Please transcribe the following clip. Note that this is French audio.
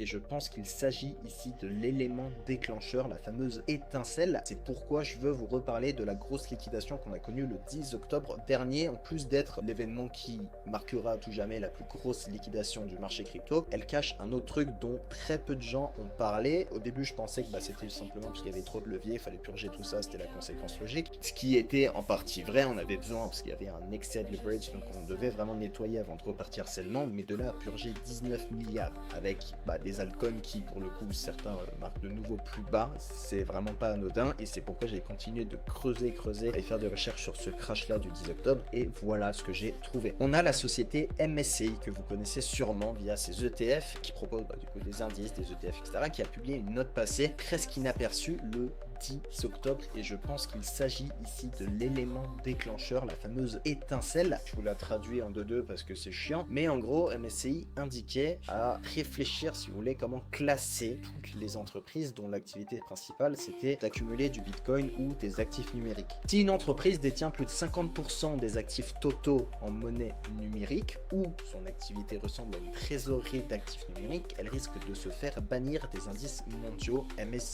Et je pense qu'il s'agit ici de l'élément déclencheur, la fameuse étincelle. C'est pourquoi je veux vous reparler de la grosse liquidation qu'on a connue le 10 octobre dernier. En plus d'être l'événement qui marquera à tout jamais la plus grosse liquidation du marché crypto, elle cache un autre truc dont très peu de gens ont parlé. Au début, je pensais que c'était simplement parce qu'il y avait trop de leviers, il fallait purger tout ça, c'était la conséquence logique. Ce qui était en partie vrai, on avait besoin parce qu'il y avait un excès de leverage, donc on devait vraiment nettoyer avant de repartir sainement. Mais de là à purger 19 milliards avec des altcoins qui, pour le coup, certains marquent de nouveau plus bas, c'est vraiment pas anodin. Et c'est pourquoi j'ai continué de creuser et faire des recherches sur ce crash là du 10 octobre. Et voilà ce que j'ai trouvé. On a la société MSCI que vous connaissez sûrement via ses ETF qui proposent du coup des indices, des ETF, etc., qui a publié une note passée presque inaperçue le 10 octobre, et je pense qu'il s'agit ici de l'élément déclencheur, la fameuse étincelle. Je vous la traduis en deux parce que c'est chiant, mais en gros MSCI indiquait à réfléchir, si vous voulez, comment classer toutes les entreprises dont l'activité principale c'était d'accumuler du bitcoin ou des actifs numériques. Si une entreprise détient plus de 50% des actifs totaux en monnaie numérique, ou son activité ressemble à une trésorerie d'actifs numériques, elle risque de se faire bannir des indices mondiaux MSCI.